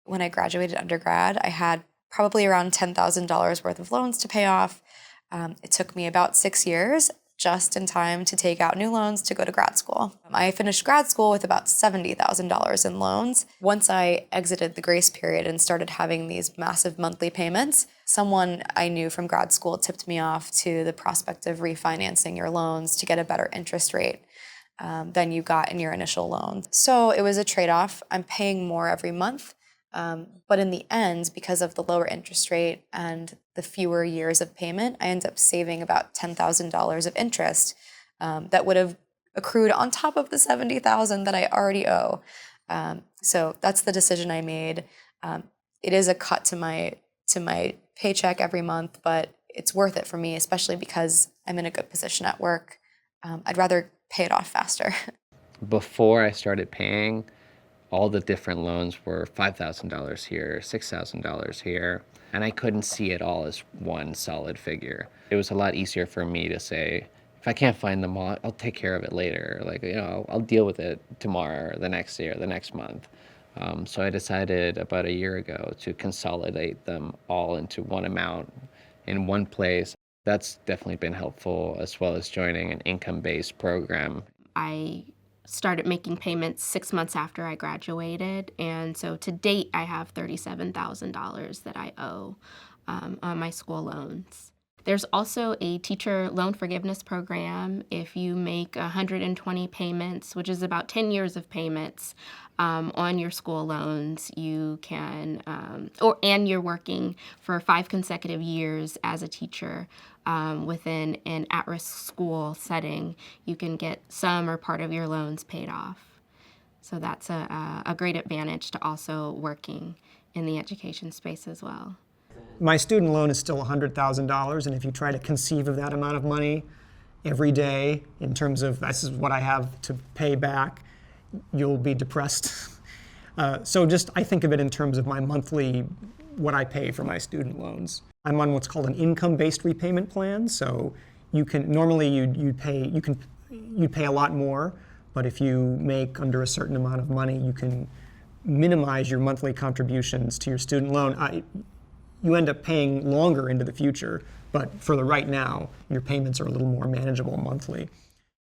When I graduated undergrad, I had probably around $10,000 worth of loans to pay off. It took me about 6 years, just in time to take out new loans to go to grad school. I finished grad school with about $70,000 in loans. Once I exited the grace period and started having these massive monthly payments, someone I knew from grad school tipped me off to the prospect of refinancing your loans to get a better interest rate than you got in your initial loan. So it was a trade-off. I'm paying more every month. But in the end, because of the lower interest rate and the fewer years of payment, I end up saving about $10,000 of interest that would have accrued on top of the $70,000 that I already owe. So that's the decision I made. It is a cut to my paycheck every month, but it's worth it for me, especially because I'm in a good position at work. I'd rather pay it off faster. Before I started paying, all the different loans were $5,000 here, $6,000 here, and I couldn't see it all as one solid figure. It was a lot easier for me to say, if I can't find them all, I'll take care of it later. Like, I'll deal with it tomorrow, or the next year, the next month. So I decided about a year ago to consolidate them all into one amount in one place. That's definitely been helpful, as well as joining an income-based program. I started making payments 6 months after I graduated, and so to date I have $37,000 that I owe on my school loans. There's also a teacher loan forgiveness program. If you make 120 payments, which is about 10 years of payments on your school loans, you can, and you're working for 5 consecutive years as a teacher within an at-risk school setting, you can get some or part of your loans paid off. So that's a great advantage to also working in the education space as well. My student loan is still $100,000, and if you try to conceive of that amount of money every day in terms of this is what I have to pay back, you'll be depressed. So I think of it in terms of my monthly, what I pay for my student loans. I'm on what's called an income-based repayment plan, so you can normally you'd pay a lot more, but if you make under a certain amount of money, you can minimize your monthly contributions to your student loan. You end up paying longer into the future, but for the right now, your payments are a little more manageable monthly.